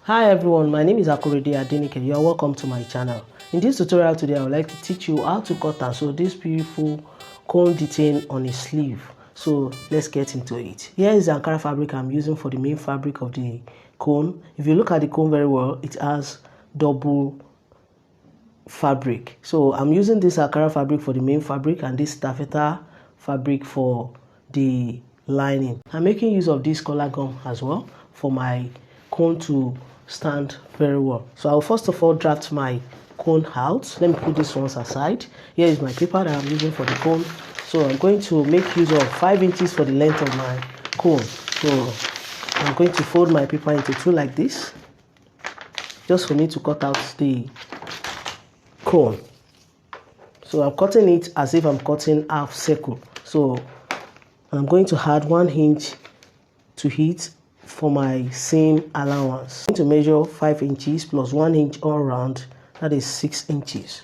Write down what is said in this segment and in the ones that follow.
Hi everyone, my name is Akorede Adenike. You are welcome to my channel. In this tutorial today, I would like to teach you how to cut and sew this beautiful cone detail on a sleeve. So let's get into it. Here is the Ankara fabric I'm using for the main fabric of the cone. If you look at the cone very well, it has double fabric. So I'm using this Ankara fabric for the main fabric and this taffeta fabric for the lining. I'm making use of this collar gum as well for my cone to stand very well. So I'll first of all draft my cone out. Let me put this ones aside. Here is my paper that I'm using for the cone. So I'm going to make use of 5 inches for the length of my cone. So I'm going to fold my paper into two like this, just for me to cut out the cone. So I'm cutting it as if I'm cutting half circle. So I'm going to add 1 inch to it for my seam allowance. I'm going to measure 5 inches plus 1 inch all around, that is 6 inches.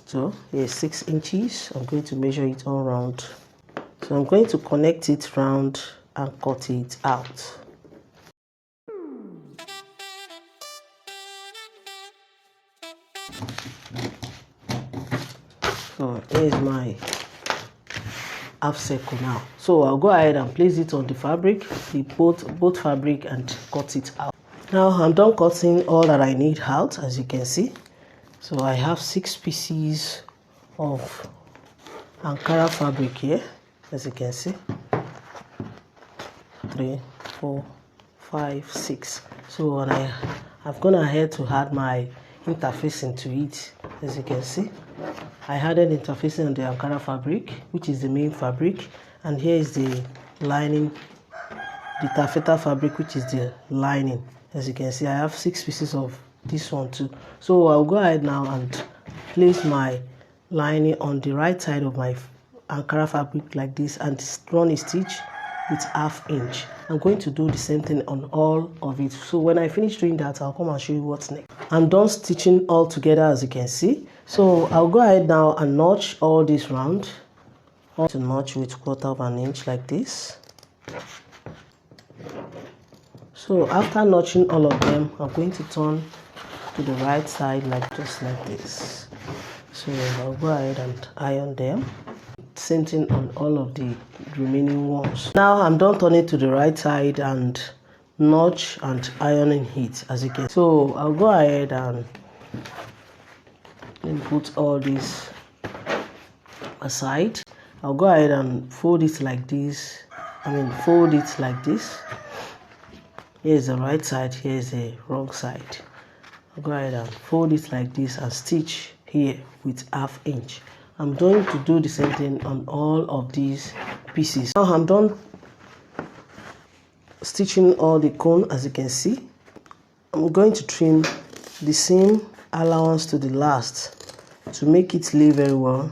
So here's 6 inches. I'm going to measure it all around. So I'm going to connect it round and cut it out. So here's my half circle now. So I'll go ahead and place it on the fabric, both fabric, and cut it out. Now I'm done cutting all that I need out, as you can see. So I have 6 pieces of Ankara fabric here, as you can see. 3, 4, 5, 6. So and I've gone ahead to add my interfacing to it, as you can see. I added interfacing on the Ankara fabric, which is the main fabric, and here is the lining, the taffeta fabric, which is the lining. As you can see, I have 6 pieces of this one too. So I'll go ahead now and place my lining on the right side of my Ankara fabric like this and run a stitch with 1/2 inch. I'm going to do the same thing on all of it. So when I finish doing that, I'll come and show you what's next. I'm done stitching all together, as you can see. So I'll go ahead now and notch all this round. To notch with 1/4 inch like this. So after notching all of them, I'm going to turn to the right side just like this. So I'll go ahead and iron them. Same thing on all of the remaining ones. Now I'm done turning to the right side and notch and ironing it, as you can see. So I'll go ahead and put all this aside. I'll go ahead and fold it like this. Fold it like this. Here's the right side, here's the wrong side. I'll go ahead and fold it like this and stitch here with 1/2 inch. I'm going to do the same thing on all of these pieces. Now I'm done stitching all the cone, as you can see. I'm going to trim the seam allowance to the last to make it lay very well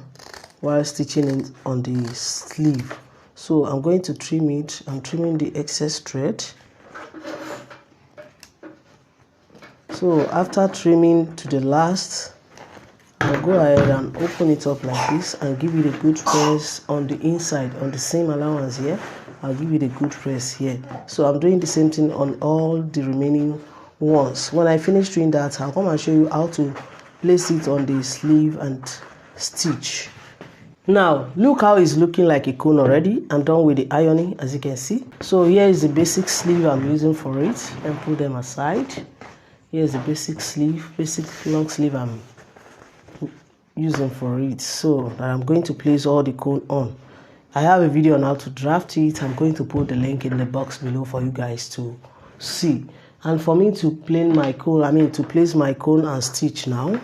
while stitching it on the sleeve. So I'm going to trim it. I'm trimming the excess thread. So after trimming to the last, I'll go ahead and open it up like this and give it a good press on the inside, on the same allowance here. I'll give it a good press here. So I'm doing the same thing on all the remaining ones. When I finish doing that, I'll come and show you how to place it on the sleeve and stitch. Now look how it's looking like a cone already. I'm done with the ironing, as you can see. So here is the basic sleeve I'm using for it, and put them aside. Here's the basic sleeve, basic long sleeve I'm using for it. So I'm going to place all the cone on. I have a video on how to draft it. I'm going to put the link in the box below for you guys to see. And for me to place my cone and stitch now,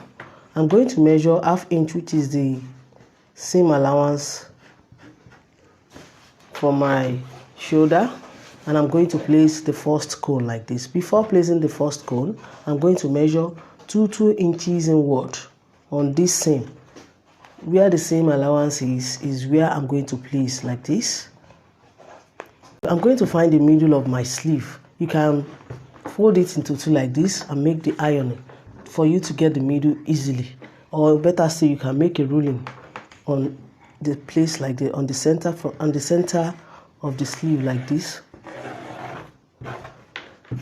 I'm going to measure 1/2 inch, which is the seam allowance for my shoulder, and I'm going to place the first cone like this. Before placing the first cone, I'm going to measure 2 inches inward on this seam. Where the seam allowance is where I'm going to place like this. I'm going to find the middle of my sleeve. You can fold it into two like this and make the ironing for you to get the middle easily, or better still, you can make a ruling on the place like on the center of the sleeve like this.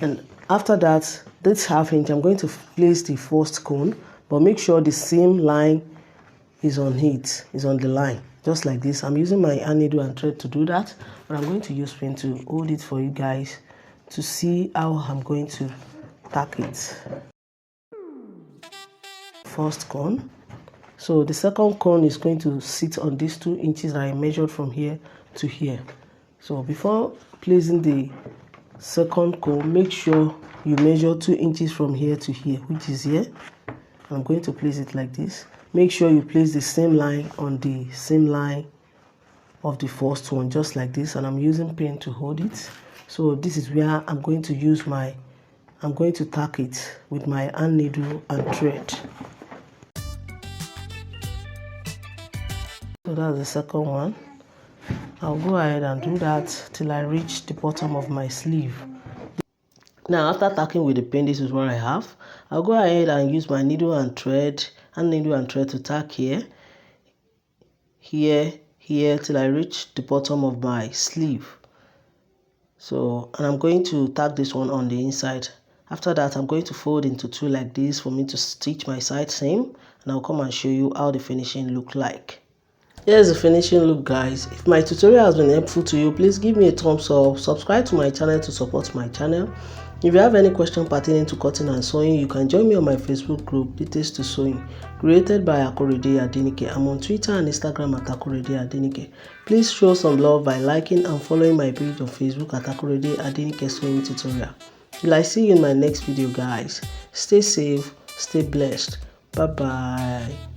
And after that, this half inch, I'm going to place the first cone, but make sure the seam line is on it, is on the line, just like this. I'm using my hand needle and thread to do that, but I'm going to use pin to hold it for you guys to see how I'm going to tack it. First cone. So the second cone is going to sit on these 2 inches that I measured from here to here. So before placing the second cone, make sure you measure 2 inches from here to here, which is here. I'm going to place it like this. Make sure you place the same line on the same line of the first one, just like this, and I'm using pin to hold it. So this is where I'm going to tack it with my hand needle and thread. So that's the second one. I'll go ahead and do that till I reach the bottom of my sleeve. Now after tacking with the pin, this is what I have. I'll go ahead and use my needle and thread to tack here, till I reach the bottom of my sleeve. So, and I'm going to tack this one on the inside. After that, I'm going to fold into 2 like this for me to stitch my side seam, and I'll come and show you how the finishing look like. Here's the finishing look, guys. If my tutorial has been helpful to you, please give me a thumbs up, subscribe to my channel to support my channel. If you have any question pertaining to cutting and sewing, you can join me on my Facebook group, Details to Sewing, created by Akorede Adenike. I'm on Twitter and Instagram at Akorede Adenike. Please show some love by liking and following my page on Facebook at Akorede Adenike Sewing Tutorial. Till I see you in my next video, guys. Stay safe, stay blessed. Bye bye.